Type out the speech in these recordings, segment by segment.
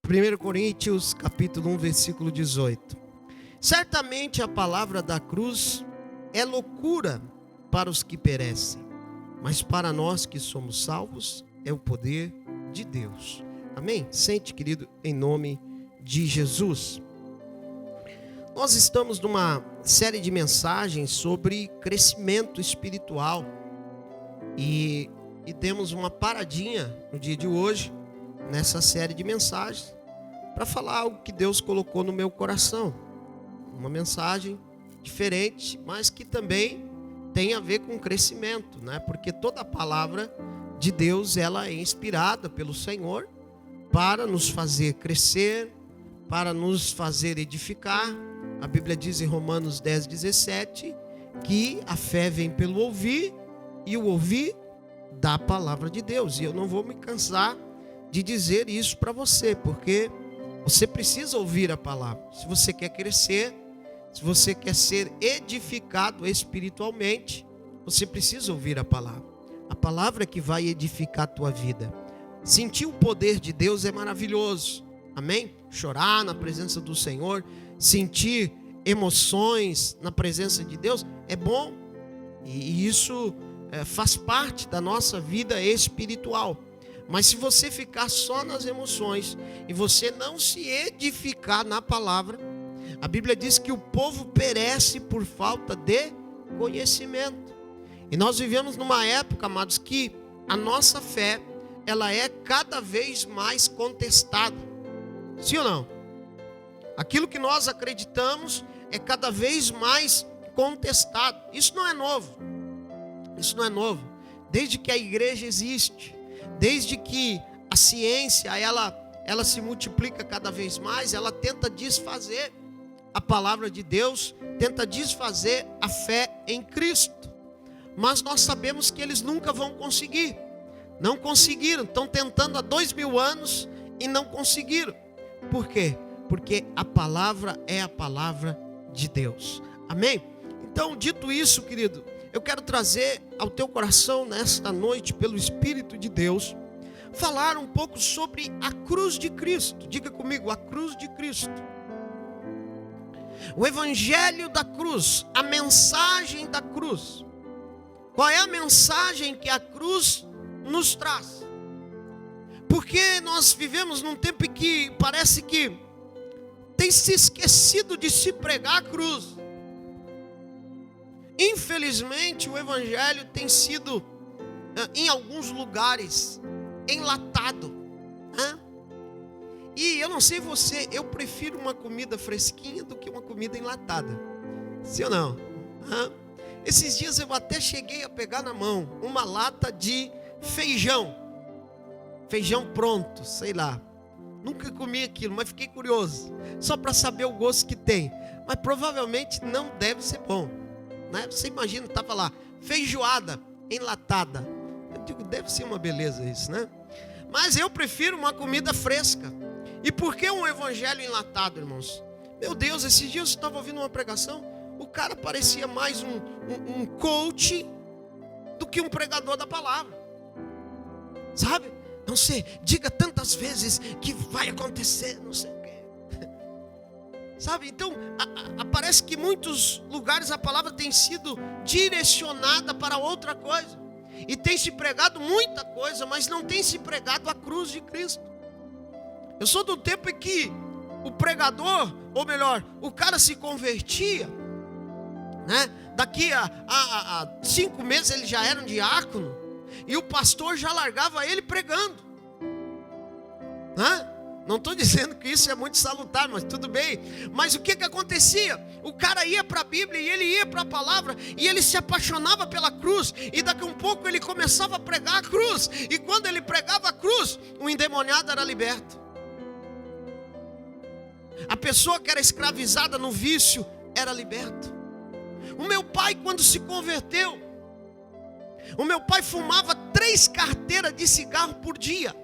1 Coríntios capítulo 1, versículo 18. Certamente a palavra da cruz é loucura para os que perecem, mas para nós que somos salvos é o poder de Deus. Amém? Sente, querido, em nome de Jesus. Nós estamos numa série de mensagens sobre crescimento espiritual e demos uma paradinha no dia de hoje, nessa série de mensagens, para falar algo que Deus colocou no meu coração. Uma mensagem diferente, mas que também tem a ver com crescimento, né? Porque toda a palavra de Deus, ela é inspirada pelo Senhor para nos fazer crescer, para nos fazer edificar. A Bíblia diz em Romanos 10:17 que a fé vem pelo ouvir e o ouvir da palavra de Deus. E eu não vou me cansar de dizer isso para você, porque você precisa ouvir a palavra. Se você quer crescer, se você quer ser edificado espiritualmente, você precisa ouvir a palavra. A palavra é que vai edificar a tua vida. Sentir o poder de Deus é maravilhoso. Amém? Chorar na presença do Senhor, sentir emoções na presença de Deus é bom. E isso faz parte da nossa vida espiritual. Mas se você ficar só nas emoções e você não se edificar na palavra, a Bíblia diz que o povo perece por falta de conhecimento. E nós vivemos numa época, amados, que a nossa fé, ela é cada vez mais contestada. Sim ou não? Aquilo que nós acreditamos é cada vez mais contestado. Isso não é novo. Isso não é novo. Desde que a igreja existe, desde que a ciência, ela se multiplica cada vez mais, ela tenta desfazer a palavra de Deus, tenta desfazer a fé em Cristo. Mas nós sabemos que eles nunca vão conseguir. Não conseguiram, estão tentando há 2000 anos e não conseguiram. Por quê? Porque a palavra é a palavra de Deus. Amém? Então, dito isso, querido, eu quero trazer ao teu coração nesta noite, pelo Espírito de Deus, falar um pouco sobre a cruz de Cristo. Diga comigo, a cruz de Cristo. O evangelho da cruz, a mensagem da cruz. Qual é a mensagem que a cruz nos traz? Porque nós vivemos num tempo em que parece que tem se esquecido de se pregar a cruz. Infelizmente, o evangelho tem sido, em alguns lugares, enlatado. E eu não sei você, eu prefiro uma comida fresquinha do que uma comida enlatada. Sim ou não? Esses dias eu até cheguei a pegar na mão uma lata de feijão. Feijão pronto, sei lá. Nunca comi aquilo, mas fiquei curioso. Só para saber o gosto que tem. Mas provavelmente não deve ser bom, né? Você imagina, estava lá, feijoada enlatada. Eu digo, deve ser uma beleza isso, né? Mas eu prefiro uma comida fresca. E por que um evangelho enlatado, irmãos? Meu Deus, esses dias eu estava ouvindo uma pregação, o cara parecia mais um coach do que um pregador da palavra. Sabe? Não sei, diga tantas vezes que vai acontecer, não sei o quê. Sabe? Então, parece que em muitos lugares a palavra tem sido direcionada para outra coisa. E tem se pregado muita coisa, mas não tem se pregado a cruz de Cristo. Eu sou do tempo em que o pregador, ou melhor, o cara se convertia, né? Daqui a 5 meses ele já era um diácono, e o pastor já largava ele pregando. Não estou dizendo que isso é muito salutar, mas tudo bem. Mas o que acontecia? O cara ia para a Bíblia e ele ia para a palavra e ele se apaixonava pela cruz. E daqui a um pouco ele começava a pregar a cruz. E quando ele pregava a cruz, o endemoniado era liberto. A pessoa que era escravizada no vício era liberta. O meu pai, quando se converteu, o meu pai fumava 3 carteiras de cigarro por dia.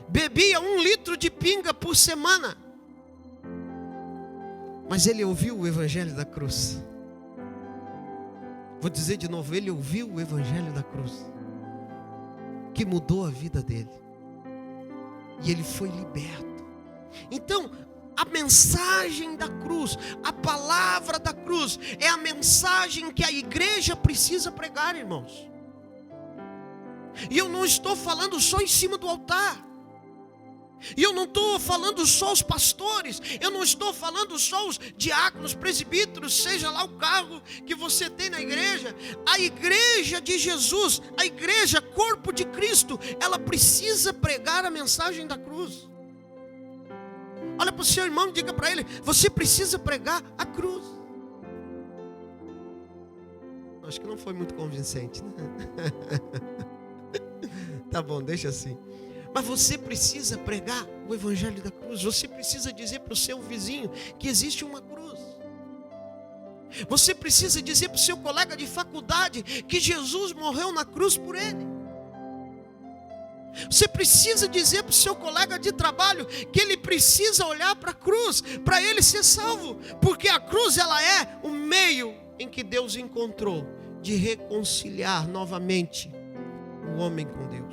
Bebia 1 litro de pinga por semana. Mas ele ouviu o evangelho da cruz. Vou dizer de novo, ele ouviu o evangelho da cruz, que mudou a vida dele. e ele foi liberto. Então, a mensagem da cruz, a palavra da cruz, é a mensagem que a igreja precisa pregar, irmãos. E eu não estou falando só em cima do altar. E eu não estou falando só os pastores, eu não estou falando só os diáconos, presbíteros, seja lá o cargo que você tem na igreja. A igreja de Jesus, a igreja, corpo de Cristo, ela precisa pregar a mensagem da cruz. Olha para o seu irmão e diga para ele: você precisa pregar a cruz. Acho que não foi muito convincente, né? Tá bom, deixa assim. Mas você precisa pregar o evangelho da cruz. Você precisa dizer para o seu vizinho que existe uma cruz. Você precisa dizer para o seu colega de faculdade que Jesus morreu na cruz por ele. Você precisa dizer para o seu colega de trabalho que ele precisa olhar para a cruz, para ele ser salvo. Porque a cruz, ela é o meio em que Deus encontrou de reconciliar novamente o homem com Deus.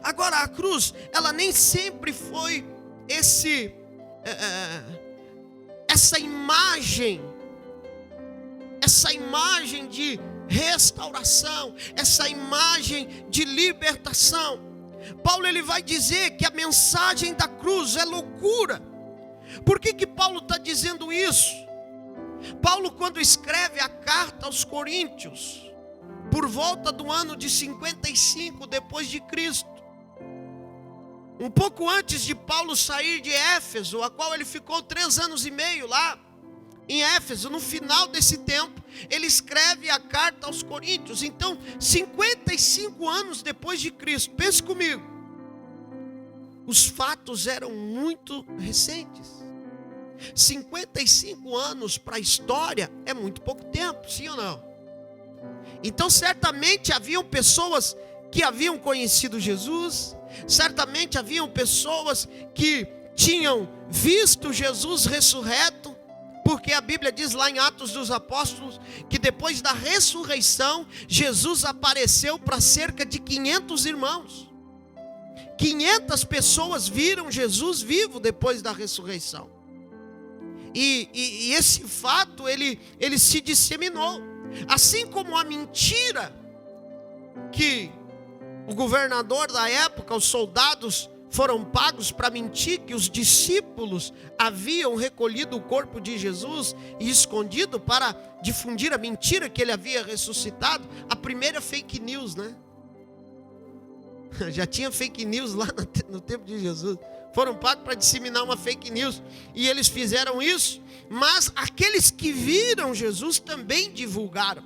Agora, a cruz, ela nem sempre foi essa imagem de restauração, essa imagem de libertação. Paulo, ele vai dizer que a mensagem da cruz é loucura. Por que Paulo está dizendo isso? Paulo, quando escreve a carta aos Coríntios, por volta do ano de 55 depois de Cristo, um pouco antes de Paulo sair de Éfeso, a qual ele ficou 3 anos e meio lá em Éfeso, no final desse tempo, ele escreve a carta aos Coríntios. Então, 55 anos depois de Cristo, pense comigo, os fatos eram muito recentes. 55 anos para a história é muito pouco tempo, sim ou não? Então, certamente haviam pessoas que haviam conhecido Jesus, certamente haviam pessoas que tinham visto Jesus ressurreto, porque a Bíblia diz lá em Atos dos Apóstolos que depois da ressurreição, Jesus apareceu para cerca de 500 irmãos. 500 pessoas viram Jesus vivo depois da ressurreição. E esse fato, ele se disseminou. Assim como a mentira que o governador da época, os soldados foram pagos para mentir que os discípulos haviam recolhido o corpo de Jesus e escondido para difundir a mentira que ele havia ressuscitado. A primeira fake news, né? Já tinha fake news lá no tempo de Jesus. Foram pagos para disseminar uma fake news e eles fizeram isso. Mas aqueles que viram Jesus também divulgaram.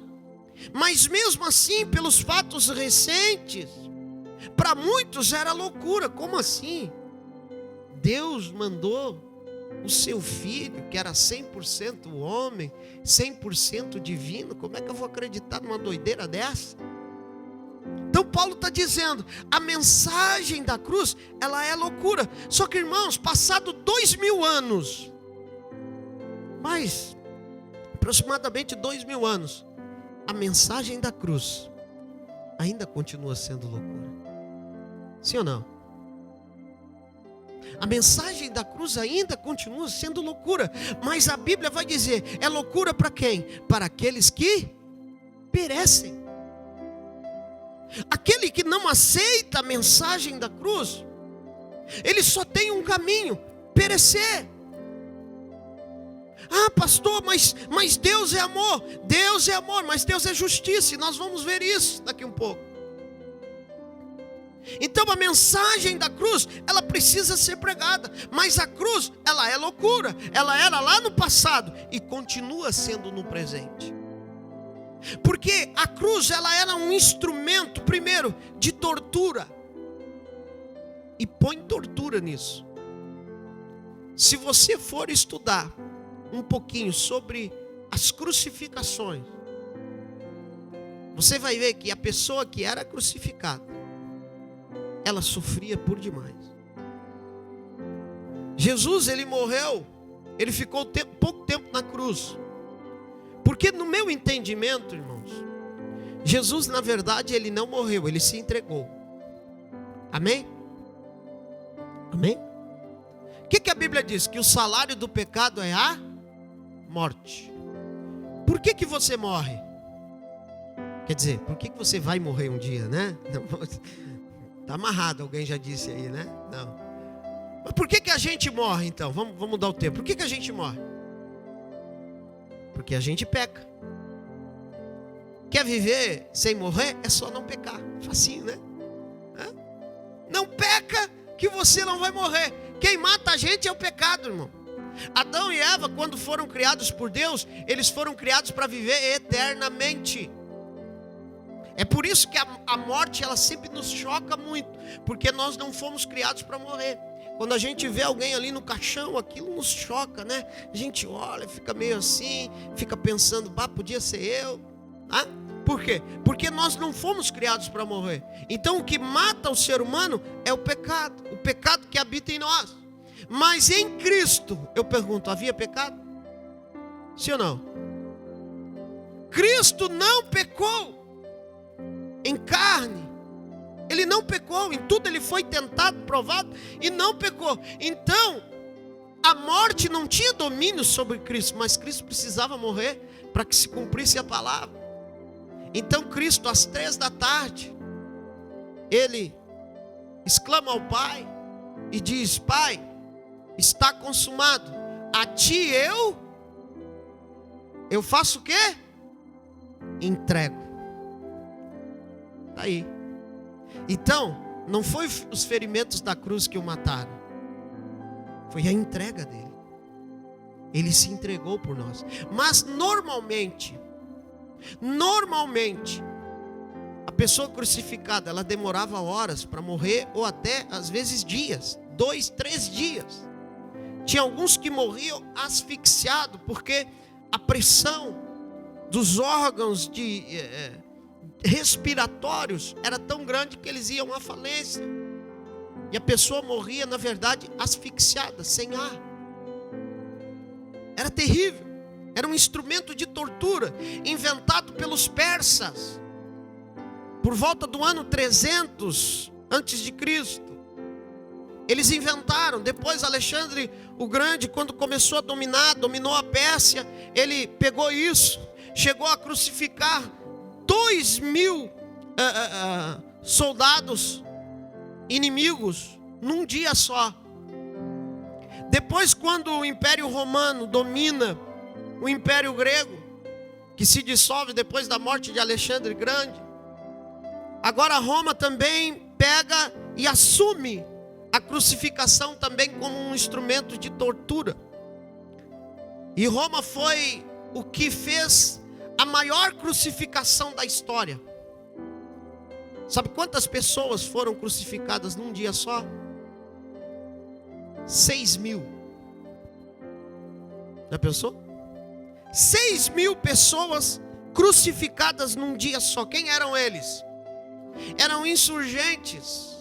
Mas mesmo assim, pelos fatos recentes, para muitos era loucura. Como assim? Deus mandou o seu filho, que era 100% homem, 100% divino. Como é que eu vou acreditar numa doideira dessa? Então Paulo está dizendo, a mensagem da cruz, ela é loucura. Só que, irmãos, passado 2000 anos, mais aproximadamente 2000 anos, a mensagem da cruz ainda continua sendo loucura. Sim ou não? A mensagem da cruz ainda continua sendo loucura. Mas a Bíblia vai dizer, é loucura para quem? Para aqueles que perecem. Aquele que não aceita a mensagem da cruz, ele só tem um caminho: perecer. Ah, pastor, mas Deus é amor. Deus é amor, mas Deus é justiça. E nós vamos ver isso daqui um pouco. Então a mensagem da cruz, ela precisa ser pregada. Mas a cruz, ela é loucura. Ela era lá no passado e continua sendo no presente. Porque a cruz, ela era um instrumento, primeiro, de tortura. E põe tortura nisso. Se você for estudar um pouquinho sobre as crucificações, você vai ver que a pessoa que era crucificada, ela sofria por demais. Jesus, ele morreu, ele ficou pouco tempo na cruz. Porque no meu entendimento, irmãos, Jesus, na verdade, ele não morreu, ele se entregou. Amém? Amém? O que a Bíblia diz? Que o salário do pecado é a morte. Por que você morre? Quer dizer, por que você vai morrer um dia, né? Está amarrado, alguém já disse aí, né? Não. Mas por que a gente morre então? Vamos mudar o tempo. Por que a gente morre? Porque a gente peca. Quer viver sem morrer? É só não pecar. Facinho, né? Não peca que você não vai morrer. Quem mata a gente é o pecado, irmão. Adão e Eva, quando foram criados por Deus, eles foram criados para viver eternamente. É por isso que a morte, ela sempre nos choca muito, porque nós não fomos criados para morrer. Quando a gente vê alguém ali no caixão, aquilo nos choca, né? A gente olha, fica meio assim, fica pensando, podia ser eu. Por quê? Porque nós não fomos criados para morrer. Então o que mata o ser humano é o pecado que habita em nós. Mas em Cristo, eu pergunto, havia pecado? Sim ou não? Cristo não pecou em carne. Ele não pecou, em tudo ele foi tentado, provado e não pecou. Então, a morte não tinha domínio sobre Cristo, mas Cristo precisava morrer para que se cumprisse a palavra. Então Cristo, às 15h, ele exclama ao Pai e diz: Pai, está consumado. A ti eu faço o quê? Entrego. Está aí. Então, não foi os ferimentos da cruz que o mataram, foi a entrega dele. Ele se entregou por nós. Mas normalmente, a pessoa crucificada, ela demorava horas para morrer, ou até às vezes dias, 2, 3 dias. Tinha alguns que morriam asfixiados, porque a pressão dos órgãos respiratórios era tão grande que eles iam à falência. E a pessoa morria, na verdade, asfixiada, sem ar. Era terrível. Era um instrumento de tortura inventado pelos persas por volta do ano 300 antes de Cristo. Eles inventaram. Depois Alexandre o Grande, quando começou a dominou a Pérsia, ele pegou isso, chegou a crucificar 2.000 soldados inimigos num dia só. Depois, quando o Império Romano domina o Império Grego, que se dissolve depois da morte de Alexandre Grande, agora Roma também pega e assume a crucificação também como um instrumento de tortura. E Roma foi o que fez a maior crucificação da história. Sabe quantas pessoas foram crucificadas num dia só? 6.000. Já pensou? 6.000 pessoas crucificadas num dia só. Quem eram eles? Eram insurgentes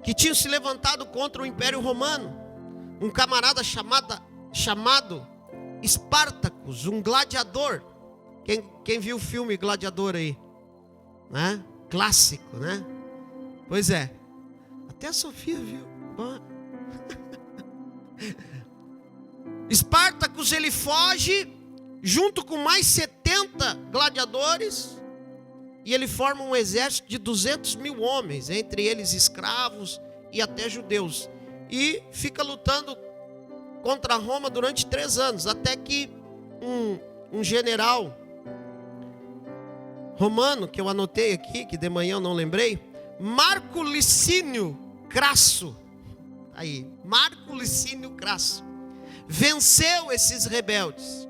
que tinham se levantado contra o Império Romano. Um camarada chamado Espartacus, um gladiador. Quem viu o filme Gladiador aí? Né? Clássico, né? Pois é. Até a Sofia viu. Espartacus, ele foge junto com mais 70 gladiadores, e ele forma um exército de 200.000 homens, entre eles escravos e até judeus, e fica lutando contra Roma durante 3 anos, até que um general romano, que eu anotei aqui, que de manhã eu não lembrei, Marco Licínio Crasso, venceu esses rebeldes,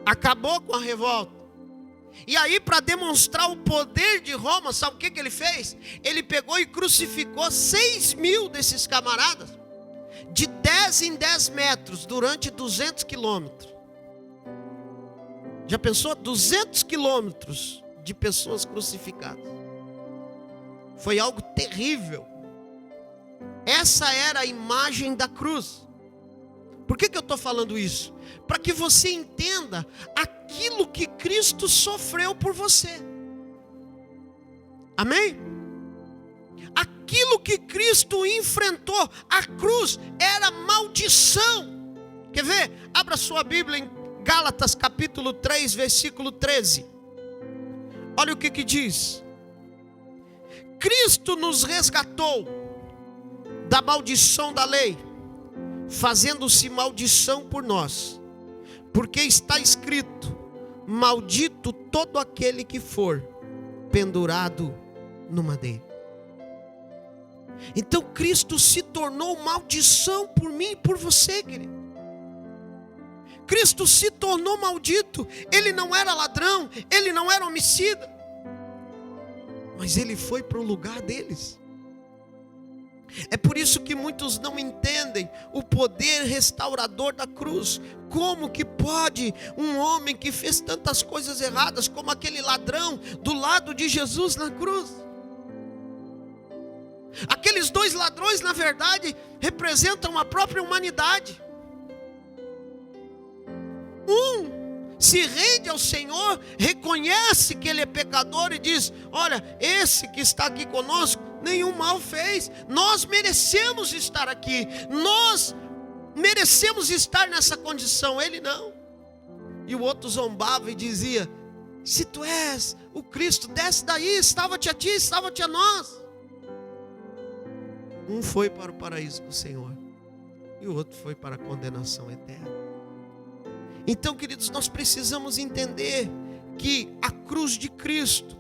acabou com a revolta. E aí, para demonstrar o poder de Roma, sabe o que ele fez? Ele pegou e crucificou 6.000 desses camaradas, de 10 em 10 metros, durante 200 quilômetros. Já pensou? 200 quilômetros de pessoas crucificadas. Foi algo terrível. Essa era a imagem da cruz. Por que eu estou falando isso? Para que você entenda aquilo que Cristo sofreu por você. Amém? aquilo que Cristo enfrentou, a cruz era maldição. Quer ver? Abra sua Bíblia em Gálatas capítulo 3, versículo 13. Olha o que diz. Cristo nos resgatou da maldição da lei, fazendo-se maldição por nós, porque está escrito: maldito todo aquele que for pendurado no madeiro. Então Cristo se tornou maldição por mim e por você, querido. Cristo se tornou maldito. Ele não era ladrão, ele não era homicida, mas ele foi para o lugar deles. É por isso que muitos não entendem o poder restaurador da cruz. Como que pode um homem que fez tantas coisas erradas, como aquele ladrão do lado de Jesus na cruz? Aqueles dois ladrões, na verdade, representam a própria humanidade. Um se rende ao Senhor, reconhece que ele é pecador e diz: olha, esse que está aqui conosco nenhum mal fez, nós merecemos estar aqui, nós merecemos estar nessa condição, ele não. E o outro zombava e dizia: se tu és o Cristo, desce daí, salva-te a ti, salva-te a nós. Um foi para o paraíso do Senhor e o outro foi para a condenação eterna. Então, queridos, nós precisamos entender que a cruz de Cristo,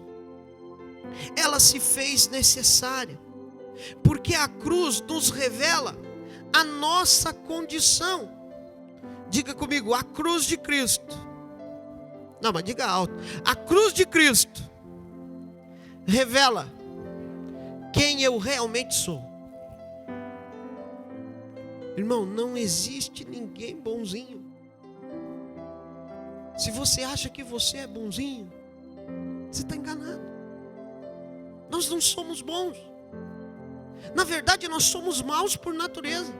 ela se fez necessária, porque a cruz nos revela a nossa condição. Diga comigo: a cruz de Cristo. Não, mas diga alto. A cruz de Cristo revela quem eu realmente sou. Irmão, não existe ninguém bonzinho. Se você acha que você é bonzinho, você está enganado. Nós não somos bons. Na verdade, nós somos maus por natureza.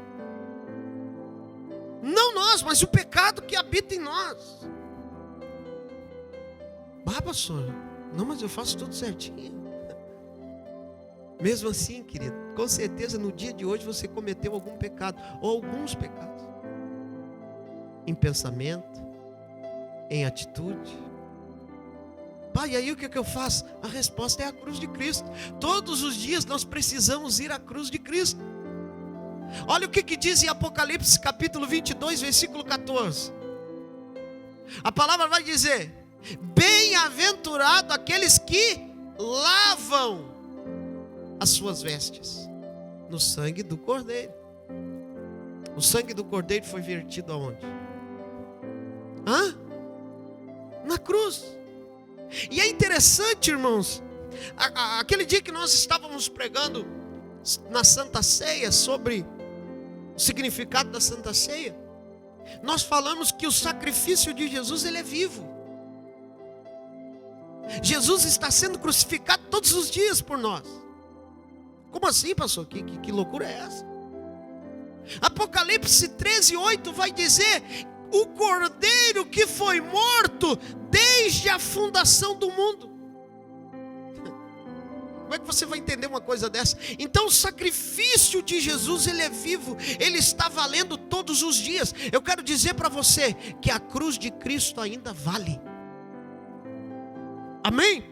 Não nós, mas o pecado que habita em nós. Pastor, não, mas eu faço tudo certinho. Mesmo assim, querido, com certeza no dia de hoje você cometeu algum pecado, ou alguns pecados. Em pensamento, em atitude. Pai, e aí o que eu faço? A resposta é a cruz de Cristo. Todos os dias nós precisamos ir à cruz de Cristo. Olha o que diz em Apocalipse capítulo 22, versículo 14. A palavra vai dizer: bem-aventurado aqueles que lavam as suas vestes no sangue do Cordeiro. O sangue do Cordeiro foi vertido aonde? Na cruz. E é interessante, irmãos, aquele dia que nós estávamos pregando na Santa Ceia sobre o significado da Santa Ceia, nós falamos que o sacrifício de Jesus, ele é vivo. Jesus está sendo crucificado todos os dias por nós. Como assim, pastor? Que loucura é essa? Apocalipse 13:8 vai dizer: o Cordeiro que foi morto desde a fundação do mundo. Como é que você vai entender uma coisa dessa? Então o sacrifício de Jesus, ele é vivo, ele está valendo todos os dias. Eu quero dizer para você que a cruz de Cristo ainda vale. Amém?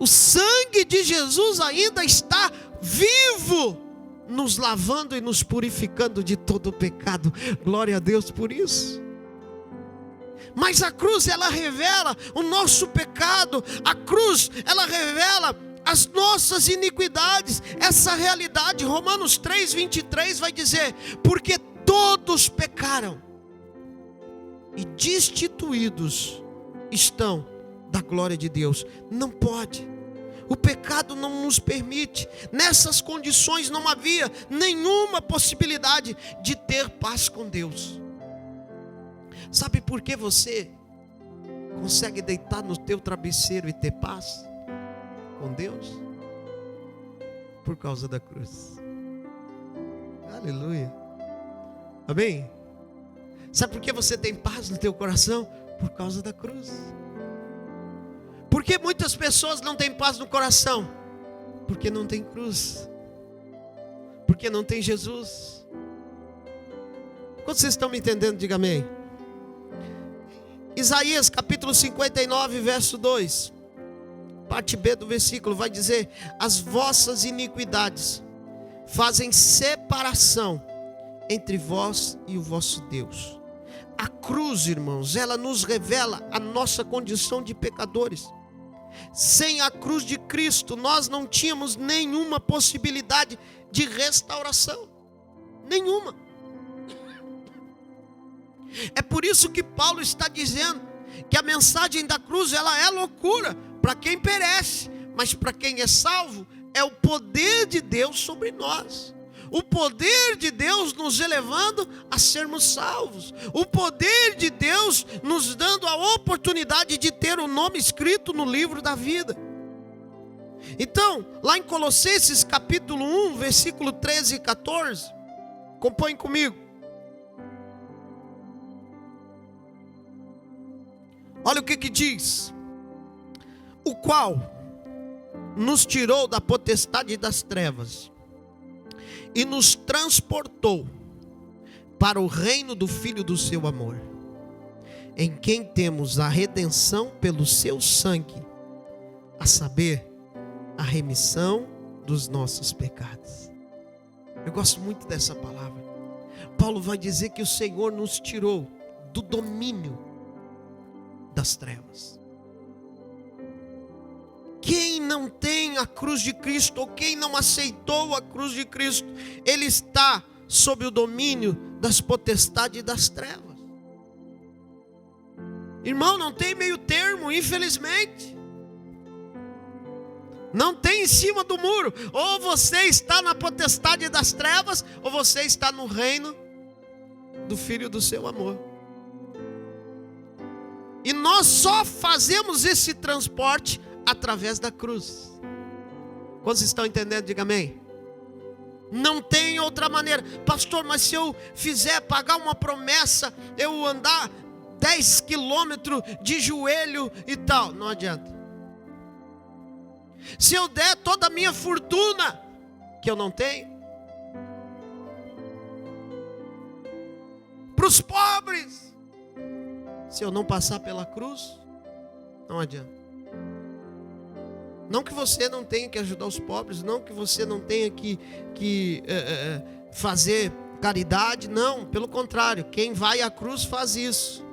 O sangue de Jesus ainda está vivo, nos lavando e nos purificando de todo o pecado. Glória a Deus por isso. Mas a cruz, ela revela o nosso pecado. A cruz, ela revela as nossas iniquidades. Essa realidade, Romanos 3:23 vai dizer: porque todos pecaram e destituídos estão da glória de Deus. Não pode. O pecado não nos permite. Nessas condições não havia nenhuma possibilidade de ter paz com Deus. Sabe por que você consegue deitar no teu travesseiro e ter paz com Deus? Por causa da cruz. Aleluia. Amém? Sabe por que você tem paz no teu coração? Por causa da cruz. Por que muitas pessoas não têm paz no coração? Porque não tem cruz. Porque não tem Jesus. Quando vocês estão me entendendo, diga amém. Isaías capítulo 59, verso 2. Parte B do versículo vai dizer: as vossas iniquidades fazem separação entre vós e o vosso Deus. A cruz, irmãos, ela nos revela a nossa condição de pecadores. Sem a cruz de Cristo, nós não tínhamos nenhuma possibilidade de restauração. Nenhuma. É por isso que Paulo está dizendo que a mensagem da cruz, ela é loucura para quem perece, mas para quem é salvo, é o poder de Deus sobre nós. O poder de Deus nos elevando a sermos salvos. O poder de Deus nos dando a oportunidade de ter o nome escrito no livro da vida. Então, lá em Colossenses capítulo 1, versículo 13 e 14, acompanhe comigo. Olha o que diz: o qual nos tirou da potestade das trevas e nos transportou para o reino do Filho do seu amor, em quem temos a redenção pelo seu sangue, a saber, a remissão dos nossos pecados. Eu gosto muito dessa palavra. Paulo vai dizer que o Senhor nos tirou do domínio das trevas. Quem não tem a cruz de Cristo, ou quem não aceitou a cruz de Cristo, ele está sob o domínio das potestades das trevas. Irmão, não tem meio termo, infelizmente. Não tem em cima do muro. Ou você está na potestade das trevas, ou você está no reino do Filho do seu amor. E nós só fazemos esse transporte através da cruz. Quantos estão entendendo? Diga amém. Não tem outra maneira. Pastor, mas se eu fizer pagar uma promessa, eu andar 10 quilômetros de joelho e tal, não adianta. Se eu der toda a minha fortuna, que eu não tenho, para os pobres, se eu não passar pela cruz, não adianta. Não que você não tenha que ajudar os pobres, não que você não tenha que fazer caridade, não, pelo contrário, quem vai à cruz faz isso.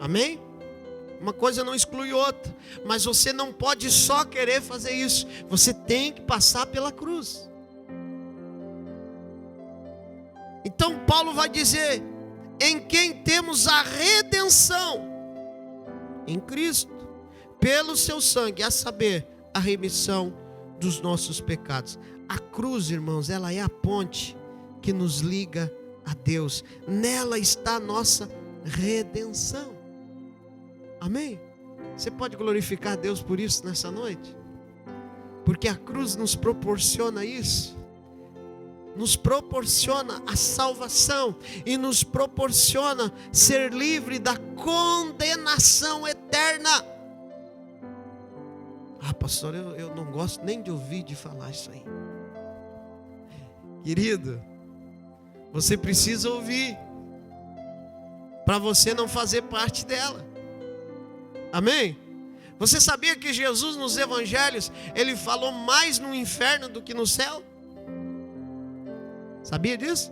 Amém? Uma coisa não exclui outra, mas você não pode só querer fazer isso, você tem que passar pela cruz. Então Paulo vai dizer: em quem temos a redenção, em Cristo, pelo seu sangue, a saber, a remissão dos nossos pecados. A cruz, irmãos, ela é a ponte que nos liga a Deus. Nela está a nossa redenção. Amém? Você pode glorificar a Deus por isso nessa noite? Porque a cruz nos proporciona isso. Nos proporciona a salvação e nos proporciona ser livre da condenação eterna. Ah, pastor, eu não gosto nem de ouvir de falar isso aí. Querido, você precisa ouvir para você não fazer parte dela. Amém? Você sabia que Jesus nos evangelhos, ele falou mais no inferno do que no céu? Sabia disso?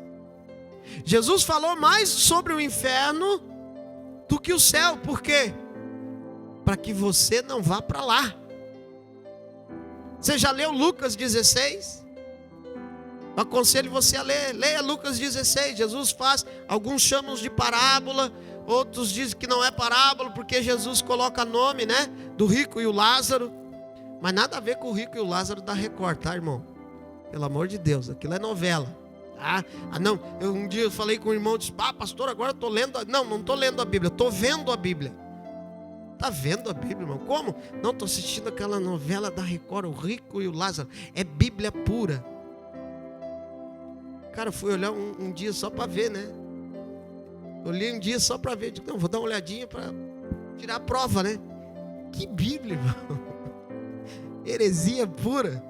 Jesus falou mais sobre o inferno do que o céu. Por quê? Para que você não vá para lá. Você já leu Lucas 16? Eu aconselho você a ler. Leia Lucas 16. Jesus faz, alguns chamam de parábola, outros dizem que não é parábola, porque Jesus coloca nome, né? Do rico e o Lázaro. Mas nada a ver com o rico e o Lázaro da Record, tá, irmão? Pelo amor de Deus, aquilo é novela. Não, um dia eu falei com o irmão, disse: pastor, agora eu estou lendo. Não estou lendo a Bíblia, estou vendo a Bíblia. Está vendo a Bíblia, irmão? Como? Não, estou assistindo aquela novela da Record, o rico e o Lázaro. É Bíblia pura. Cara, eu fui olhar um dia só para ver, né? Olhei um dia só para ver. Digo, não, vou dar uma olhadinha para tirar a prova, né? Que Bíblia, irmão? Heresia pura.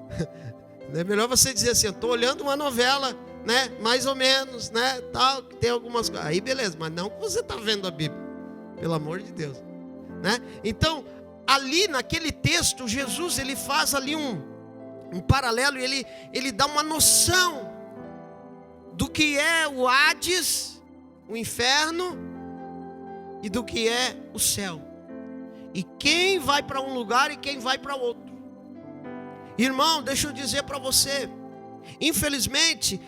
É melhor você dizer assim, eu estou olhando uma novela, né? Mais ou menos, né? Tal, que tem algumas coisas. Aí beleza, mas não que você está vendo a Bíblia. Pelo amor de Deus. Né? Então, ali naquele texto, Jesus ele faz ali um paralelo, ele dá uma noção do que é o Hades, o inferno, e do que é o céu. E quem vai para um lugar e quem vai para outro. Irmão, deixa eu dizer para você, infelizmente,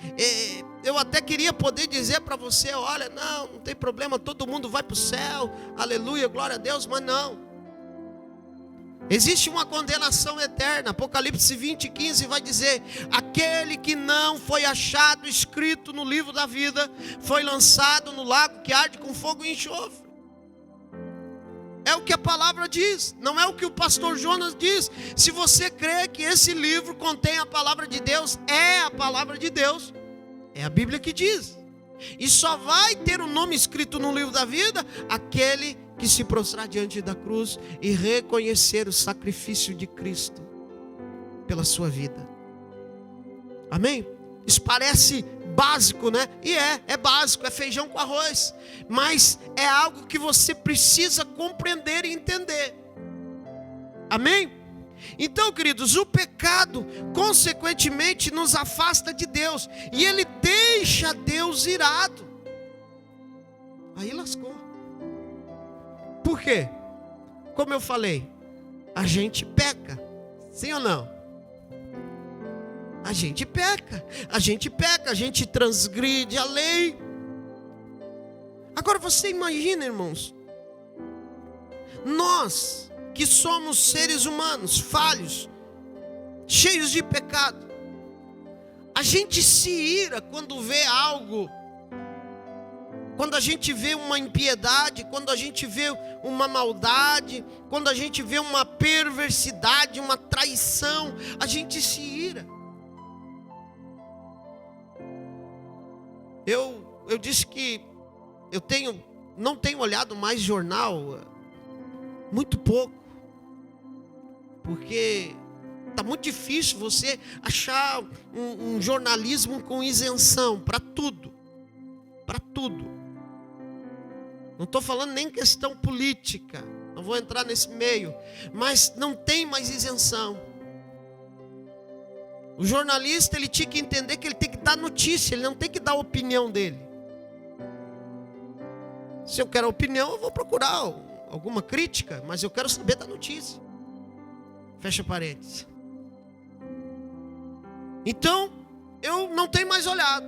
eu até queria poder dizer para você, olha, não tem problema, todo mundo vai para o céu, aleluia, glória a Deus, mas não. Existe uma condenação eterna. Apocalipse 20:15 vai dizer: aquele que não foi achado escrito no livro da vida foi lançado no lago que arde com fogo e enxofre. É o que a palavra diz, não é o que o pastor Jonas diz. Se você crê que esse livro contém a palavra de Deus, é a palavra de Deus, é a Bíblia que diz. E só vai ter o nome escrito no livro da vida aquele que se prostrar diante da cruz e reconhecer o sacrifício de Cristo pela sua vida. Amém? Isso parece básico, né? E é básico, é feijão com arroz. Mas é algo que você precisa compreender e entender. Amém? Então, queridos, o pecado, consequentemente, nos afasta de Deus. E ele deixa Deus irado. Aí lascou. Por quê? Como eu falei, a gente peca. Sim ou não? A gente peca, a gente transgride a lei. Agora você imagina, irmãos, nós que somos seres humanos, falhos, cheios de pecado, a gente se ira quando vê algo, quando a gente vê uma impiedade, quando a gente vê uma maldade, quando a gente vê uma perversidade, uma traição, a gente se ira. Eu disse que eu não tenho olhado mais jornal, muito pouco, porque está muito difícil você achar um jornalismo com isenção para tudo, não estou falando nem questão política, não vou entrar nesse meio, mas não tem mais isenção. O jornalista, ele tinha que entender que ele tem que dar notícia, ele não tem que dar a opinião dele. Se eu quero a opinião, eu vou procurar alguma crítica, mas eu quero saber da notícia. Fecha parênteses. Então, eu não tenho mais olhado.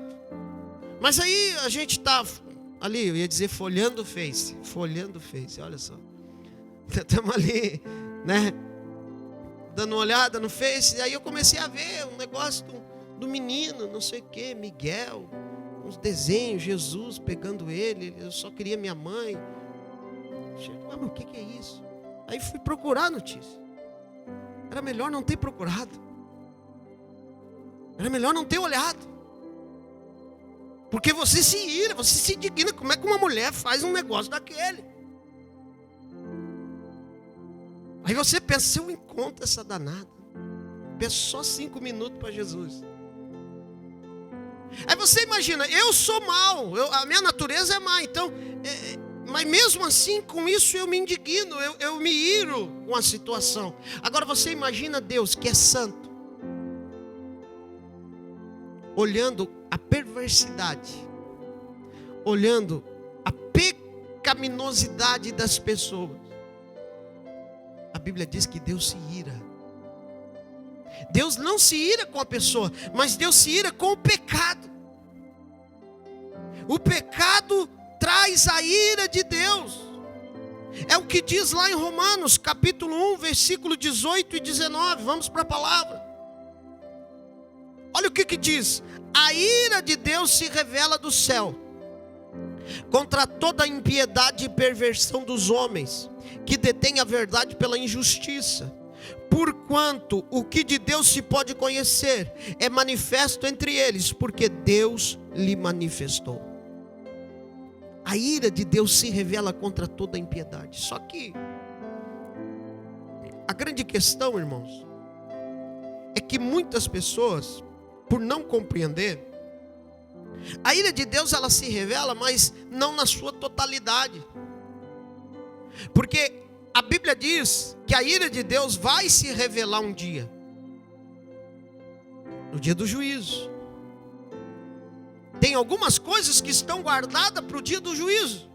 Mas aí a gente está ali, eu ia dizer folhando o Face, olha só. Estamos ali, né? Dando uma olhada no Face, e aí eu comecei a ver um negócio do menino, não sei o que, Miguel, uns desenhos, Jesus pegando ele, eu só queria minha mãe. Mas o que é isso? Aí fui procurar a notícia. Era melhor não ter procurado. Era melhor não ter olhado. Porque você se ira, você se indigna. Como é que uma mulher faz um negócio daquele? Aí você pensa, se eu encontro essa danada, peço só 5 minutos para Jesus. Aí você imagina, eu sou mau, a minha natureza é má, então, mas mesmo assim, com isso eu me indigno, eu me iro com a situação. Agora você imagina Deus que é santo, olhando a perversidade, olhando a pecaminosidade das pessoas. A Bíblia diz que Deus se ira. Deus não se ira com a pessoa, mas Deus se ira com o pecado. O pecado traz a ira de Deus. É o que diz lá em Romanos, capítulo 1, versículo 18 e 19. Vamos para a palavra. Olha o que diz. A ira de Deus se revela do céu contra toda a impiedade e perversão dos homens, que detêm a verdade pela injustiça. Porquanto o que de Deus se pode conhecer é manifesto entre eles, porque Deus lhe manifestou. A ira de Deus se revela contra toda a impiedade. Só que a grande questão, irmãos, é que muitas pessoas, por não compreender, a ira de Deus ela se revela, mas não na sua totalidade. Porque a Bíblia diz que a ira de Deus vai se revelar um dia. No dia do juízo. Tem algumas coisas que estão guardadas para o dia do juízo.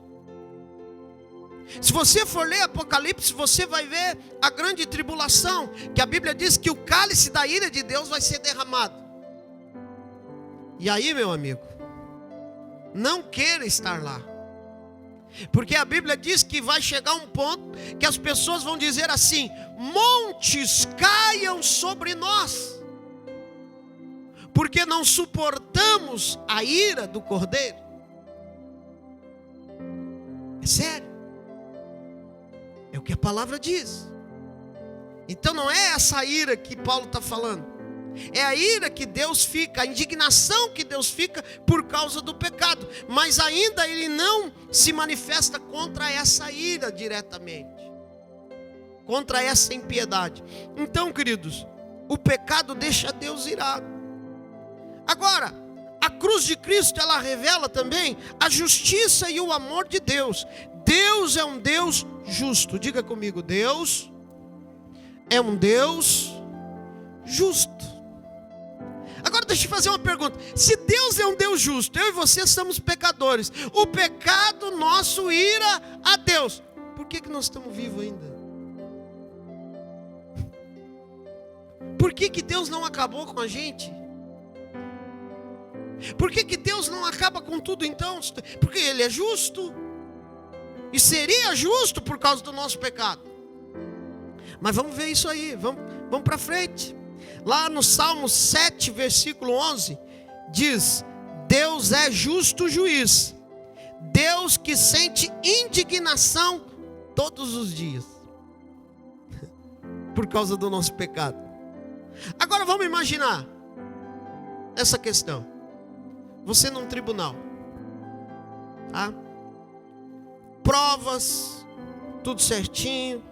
Se você for ler Apocalipse, você vai ver a grande tribulação, que a Bíblia diz que o cálice da ira de Deus vai ser derramado. E aí, meu amigo, não queira estar lá. Porque a Bíblia diz que vai chegar um ponto que as pessoas vão dizer assim: montes caiam sobre nós, porque não suportamos a ira do Cordeiro. É sério. É o que a palavra diz. Então não é essa ira que Paulo está falando. É a ira que Deus fica, a indignação que Deus fica por causa do pecado. Mas ainda Ele não se manifesta contra essa ira diretamente, contra essa impiedade. Então, queridos, o pecado deixa Deus irado. Agora, a cruz de Cristo, ela revela também a justiça e o amor de Deus. Deus é um Deus justo. Diga comigo, Deus é um Deus justo. Agora deixa eu fazer uma pergunta. Se Deus é um Deus justo, eu e você somos pecadores, o pecado nosso ira a Deus, por que nós estamos vivos ainda? Por que Deus não acabou com a gente? Por que Deus não acaba com tudo então? Porque Ele é justo. E seria justo por causa do nosso pecado. Mas vamos ver isso aí, vamos para frente. Lá no Salmo 7, versículo 11, diz: Deus é justo juiz, Deus que sente indignação todos os dias, por causa do nosso pecado. Agora vamos imaginar essa questão. Você num tribunal, tá? Provas, tudo certinho,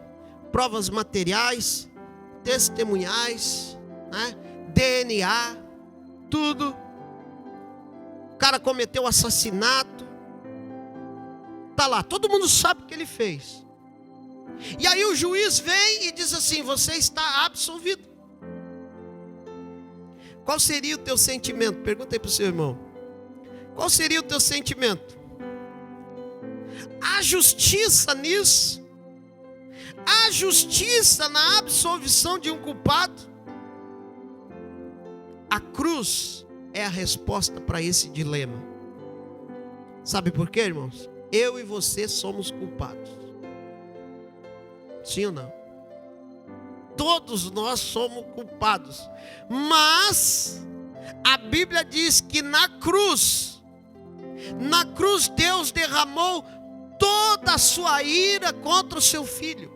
provas materiais, testemunhais, né? DNA, tudo. O cara cometeu assassinato, tá lá, todo mundo sabe o que ele fez. E aí o juiz vem e diz assim: você está absolvido. Qual seria o teu sentimento? Pergunta aí para o seu irmão. Qual seria o teu sentimento? Há justiça nisso? Há justiça na absolvição de um culpado? A cruz é a resposta para esse dilema. Sabe por quê, irmãos? Eu e você somos culpados. Sim ou não? Todos nós somos culpados. Mas a Bíblia diz que na cruz Deus derramou toda a sua ira contra o seu filho.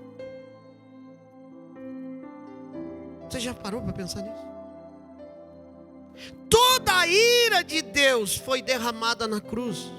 Você já parou para pensar nisso? Toda a ira de Deus foi derramada na cruz.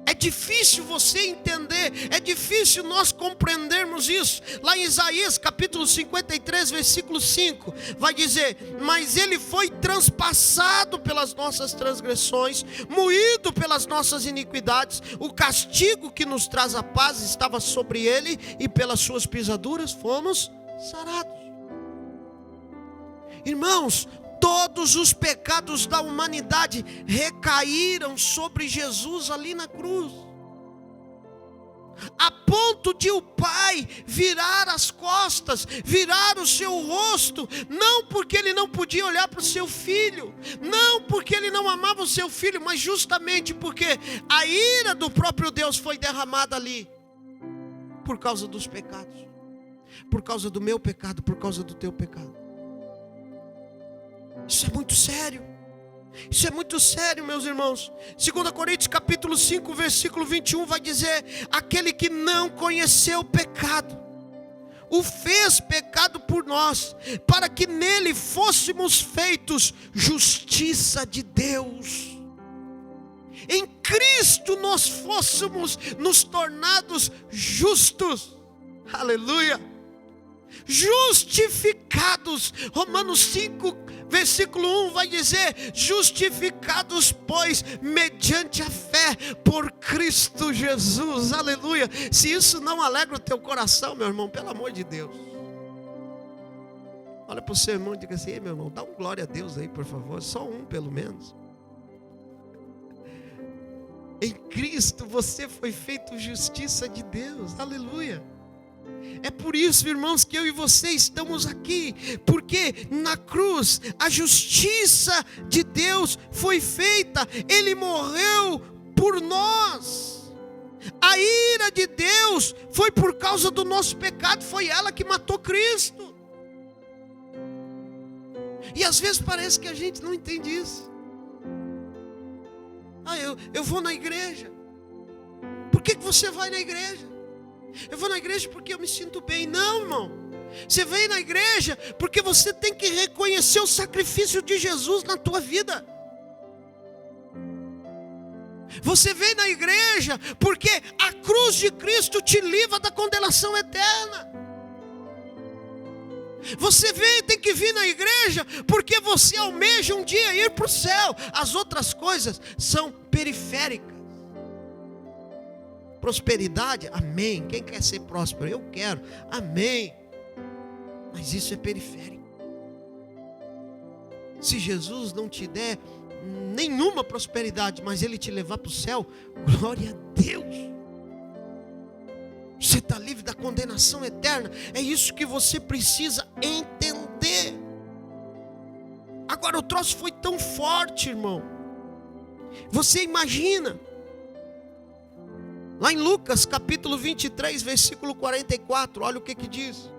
É difícil você entender, é difícil nós compreendermos isso. Lá em Isaías capítulo 53, versículo 5, vai dizer: mas ele foi transpassado pelas nossas transgressões, moído pelas nossas iniquidades, o castigo que nos traz a paz estava sobre ele, e pelas suas pisaduras fomos sarados. Irmãos, todos os pecados da humanidade recaíram sobre Jesus ali na cruz, a ponto de o Pai virar as costas, virar o seu rosto, não porque ele não podia olhar para o seu filho, não porque ele não amava o seu filho, mas justamente porque a ira do próprio Deus foi derramada ali, por causa dos pecados, por causa do meu pecado, por causa do teu pecado. Isso é muito sério. Isso é muito sério, meus irmãos. 2 Coríntios capítulo 5, versículo 21 vai dizer: aquele que não conheceu o pecado, o fez pecado por nós, para que nele fôssemos feitos justiça de Deus. Em Cristo nós fôssemos nos tornados justos. Aleluia. justificados. Romanos 5, versículo 1 vai dizer: justificados, pois, mediante a fé por Cristo Jesus. Aleluia. Se isso não alegra o teu coração, meu irmão, pelo amor de Deus, olha para o seu irmão e diga assim: ei, meu irmão, dá um glória a Deus aí, por favor. Só um, pelo menos. Em Cristo você foi feito justiça de Deus. Aleluia. É por isso, irmãos, que eu e você estamos aqui, porque na cruz a justiça de Deus foi feita. Ele morreu por nós. A ira de Deus foi por causa do nosso pecado. Foi ela que matou Cristo. E às vezes parece que a gente não entende isso. Eu vou na igreja. Por que você vai na igreja? Eu vou na igreja porque eu me sinto bem. Não, irmão. Você vem na igreja porque você tem que reconhecer o sacrifício de Jesus na tua vida. Você vem na igreja porque a cruz de Cristo te livra da condenação eterna. Você tem que vir na igreja porque você almeja um dia ir para o céu. As outras coisas são periféricas. Prosperidade, amém. Quem quer ser próspero? Eu quero, amém. Mas isso é periférico. Se Jesus não te der nenhuma prosperidade, mas Ele te levar para o céu, glória a Deus. Você está livre da condenação eterna. É isso que você precisa entender. Agora o troço foi tão forte, irmão. Você imagina, lá em Lucas capítulo 23, versículo 44, olha o que diz.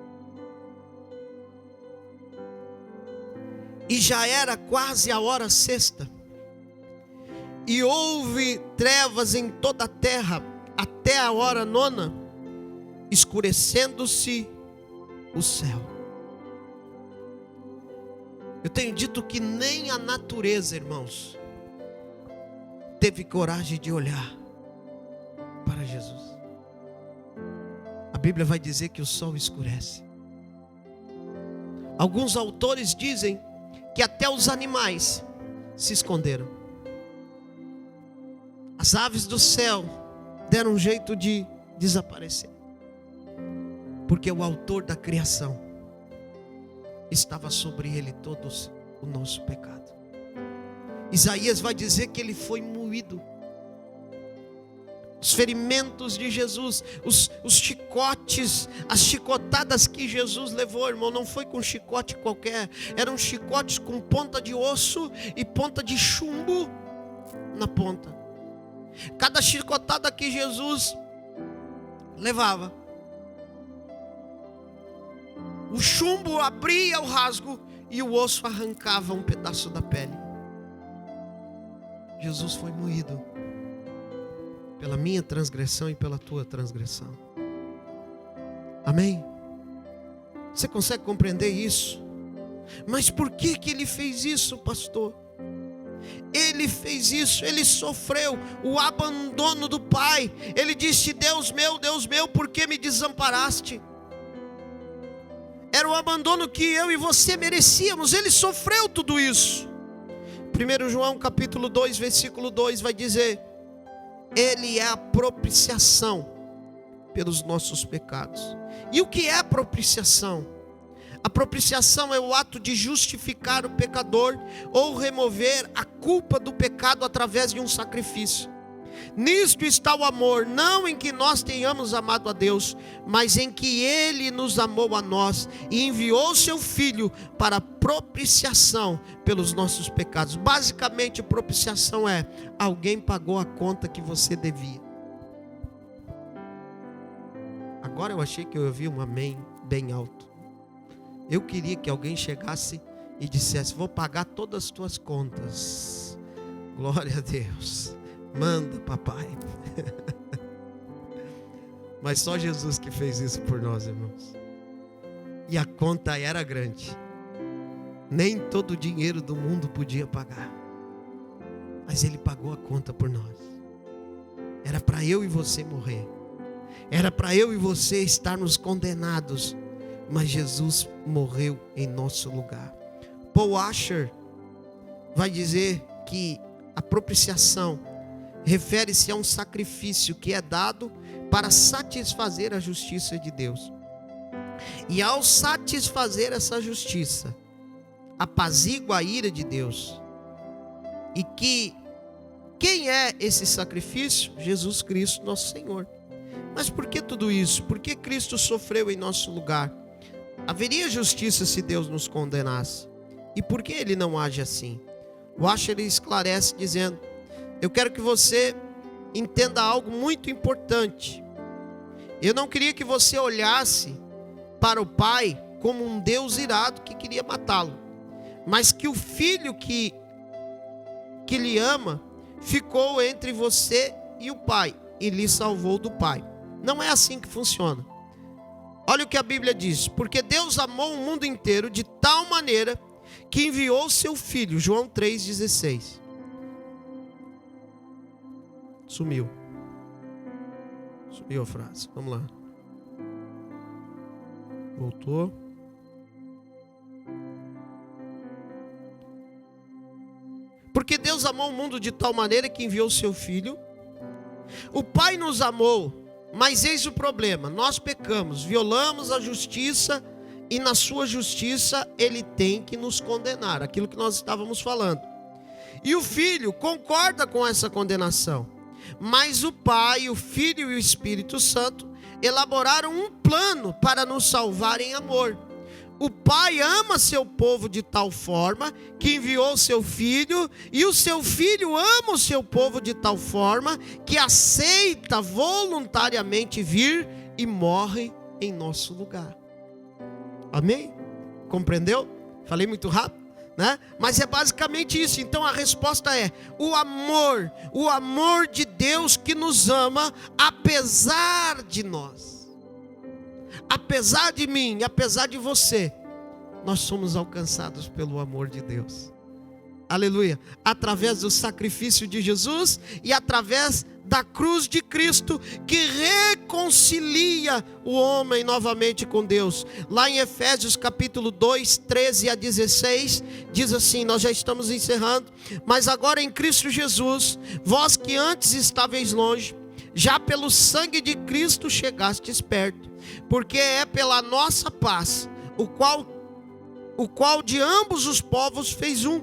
E já era quase a hora sexta, e houve trevas em toda a terra, até a hora nona, escurecendo-se o céu. Eu tenho dito que nem a natureza, irmãos, teve coragem de olhar para Jesus. A Bíblia vai dizer que o sol escurece. Alguns autores dizem que até os animais se esconderam. As aves do céu deram um jeito de desaparecer, porque o autor da criação estava sobre ele todos o nosso pecado. Isaías vai dizer que ele foi moído. Os ferimentos de Jesus, os chicotes, as chicotadas que Jesus levou, irmão, não foi com chicote qualquer. Eram chicotes com ponta de osso e ponta de chumbo na ponta. Cada chicotada que Jesus levava, o chumbo abria o rasgo e o osso arrancava um pedaço da pele. Jesus foi moído pela minha transgressão e pela tua transgressão. Amém? Você consegue compreender isso? Mas por que ele fez isso, pastor? Ele fez isso, ele sofreu o abandono do Pai. Ele disse: Deus meu, por que me desamparaste? Era o abandono que eu e você merecíamos. Ele sofreu tudo isso. 1 João capítulo 2, versículo 2 vai dizer: Ele é a propiciação pelos nossos pecados. E o que é a propiciação? A propiciação é o ato de justificar o pecador ou remover a culpa do pecado através de um sacrifício. Nisto está o amor, não em que nós tenhamos amado a Deus, mas em que Ele nos amou a nós e enviou seu Filho para propiciação pelos nossos pecados. Basicamente, propiciação é: alguém pagou a conta que você devia. Agora eu achei que eu ouvi um amém bem alto. Eu queria que alguém chegasse e dissesse: vou pagar todas as tuas contas. Glória a Deus. Manda, papai. Mas só Jesus que fez isso por nós, irmãos. E a conta era grande. Nem todo o dinheiro do mundo podia pagar. Mas Ele pagou a conta por nós. Era para eu e você morrer. Era para eu e você estarmos condenados mas Jesus morreu em nosso lugar. Paul Washer vai dizer que a propiciação refere-se a um sacrifício que é dado para satisfazer a justiça de Deus. E ao satisfazer essa justiça, apazigua a ira de Deus. E que quem é esse sacrifício? Jesus Cristo, nosso Senhor. Mas por que tudo isso? Por que Cristo sofreu em nosso lugar? Haveria justiça se Deus nos condenasse. E por que Ele não age assim? O Washer esclarece dizendo: eu quero que você entenda algo muito importante. Eu não queria que você olhasse para o Pai como um Deus irado que queria matá-lo, mas que o Filho que lhe ama ficou entre você e o Pai e lhe salvou do Pai. Não é assim que funciona. Olha o que a Bíblia diz: porque Deus amou o mundo inteiro de tal maneira que enviou o seu Filho. João 3,16. Sumiu a frase, vamos lá. Voltou. Porque Deus amou o mundo de tal maneira que enviou o seu Filho. O Pai nos amou, mas eis o problema: nós pecamos, violamos a justiça, e na sua justiça Ele tem que nos condenar, aquilo que nós estávamos falando. E o Filho concorda com essa condenação, mas o Pai, o Filho e o Espírito Santo elaboraram um plano para nos salvar em amor. O Pai ama seu povo de tal forma que enviou seu Filho, e o seu Filho ama o seu povo de tal forma que aceita voluntariamente vir e morre em nosso lugar. Amém? Compreendeu? Falei muito rápido, né? Mas é basicamente isso. Então a resposta é: o amor de Deus que nos ama, apesar de nós, apesar de mim, apesar de você, nós somos alcançados pelo amor de Deus. Aleluia. Através do sacrifício de Jesus e através da cruz de Cristo, que reconcilia o homem novamente com Deus. Lá em Efésios capítulo 2, 13 a 16, diz assim, nós já estamos encerrando: mas agora em Cristo Jesus, vós que antes estáveis longe, já pelo sangue de Cristo chegastes perto, porque é pela nossa paz, o qual de ambos os povos fez um,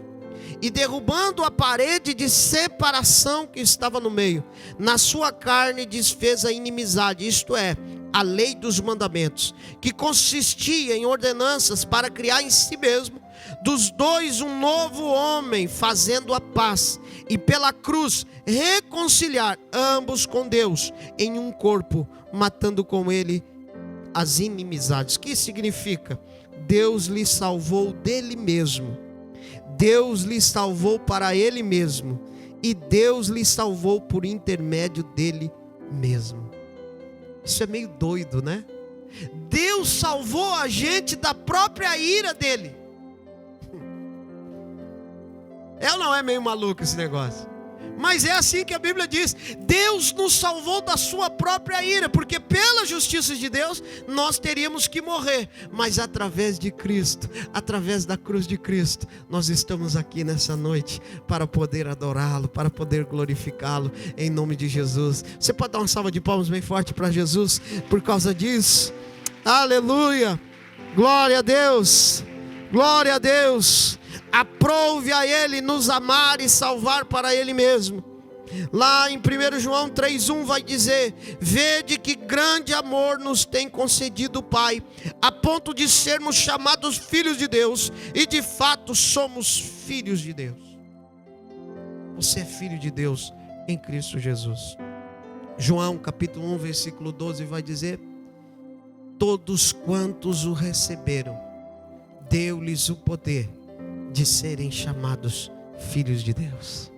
e derrubando a parede de separação que estava no meio, na sua carne desfez a inimizade, isto é, a lei dos mandamentos, que consistia em ordenanças para criar em si mesmo dos dois um novo homem, fazendo a paz, e pela cruz reconciliar ambos com Deus em um corpo, matando com ele as inimizades. O que significa? Deus lhe salvou dele mesmo. Deus lhe salvou para ele mesmo, e Deus lhe salvou por intermédio dele mesmo. Isso é meio doido, né? Deus salvou a gente da própria ira dele. É ou não é meio maluco esse negócio? Mas é assim que a Bíblia diz: Deus nos salvou da sua própria ira, porque pela justiça de Deus nós teríamos que morrer, mas através de Cristo, através da cruz de Cristo, nós estamos aqui nessa noite para poder adorá-lo, para poder glorificá-lo em nome de Jesus. Você pode dar uma salva de palmas bem forte para Jesus por causa disso? Aleluia, glória a Deus, glória a Deus. Aprouve a Ele nos amar e salvar para Ele mesmo. Lá em 1 João 3,1 vai dizer: vede que grande amor nos tem concedido o Pai, a ponto de sermos chamados filhos de Deus, e de fato somos filhos de Deus. Você é filho de Deus em Cristo Jesus. João capítulo 1 versículo 12 vai dizer: todos quantos o receberam, deu-lhes o poder de serem chamados filhos de Deus.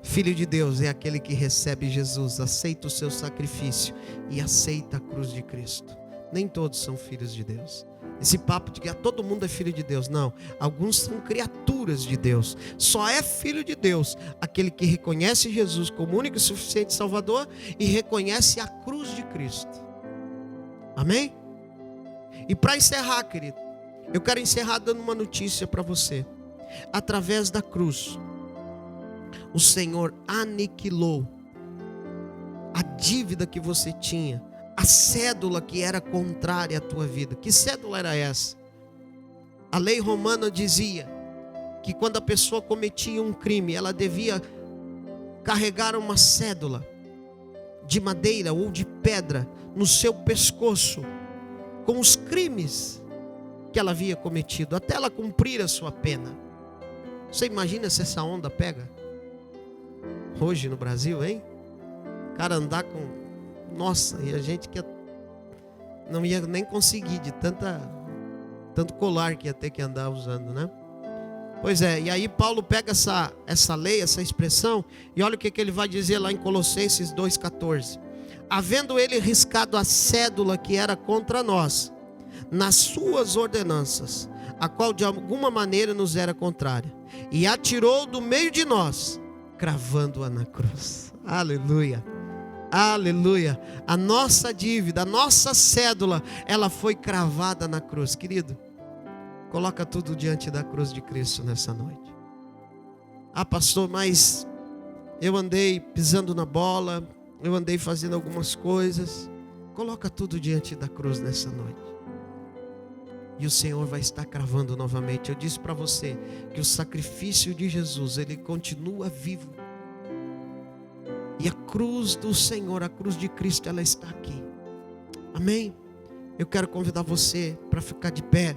Filho de Deus é aquele que recebe Jesus, aceita o seu sacrifício e aceita a cruz de Cristo. Nem todos são filhos de Deus. Esse papo de que todo mundo é filho de Deus, não. Alguns são criaturas de Deus. Só é filho de Deus aquele que reconhece Jesus como único e suficiente Salvador e reconhece a cruz de Cristo. Amém? E para encerrar, querido, eu quero encerrar dando uma notícia para você. Através da cruz, o Senhor aniquilou a dívida que você tinha, a cédula que era contrária à tua vida. Que cédula era essa? A lei romana dizia que quando a pessoa cometia um crime, ela devia carregar uma cédula de madeira ou de pedra no seu pescoço, com os crimes que ela havia cometido, até ela cumprir a sua pena. Você imagina se essa onda pega hoje no Brasil, hein? O cara andar com... Nossa, e a gente que não ia nem conseguir de tanto colar que ia ter que andar usando, né? Pois é, e aí Paulo pega essa lei, essa expressão, e olha o que ele vai dizer lá em Colossenses 2,14. Havendo ele riscado a cédula que era contra nós, nas suas ordenanças, a qual de alguma maneira nos era contrária, e atirou do meio de nós, cravando-a na cruz. Aleluia, aleluia. A nossa dívida, a nossa cédula, ela foi cravada na cruz. Querido, coloca tudo diante da cruz de Cristo nessa noite. Ah, pastor, mas eu andei pisando na bola, eu andei fazendo algumas coisas. Coloca tudo diante da cruz nessa noite. E o Senhor vai estar cravando novamente. Eu disse para você que o sacrifício de Jesus, ele continua vivo. E a cruz do Senhor, a cruz de Cristo, ela está aqui. Amém? Eu quero convidar você para ficar de pé.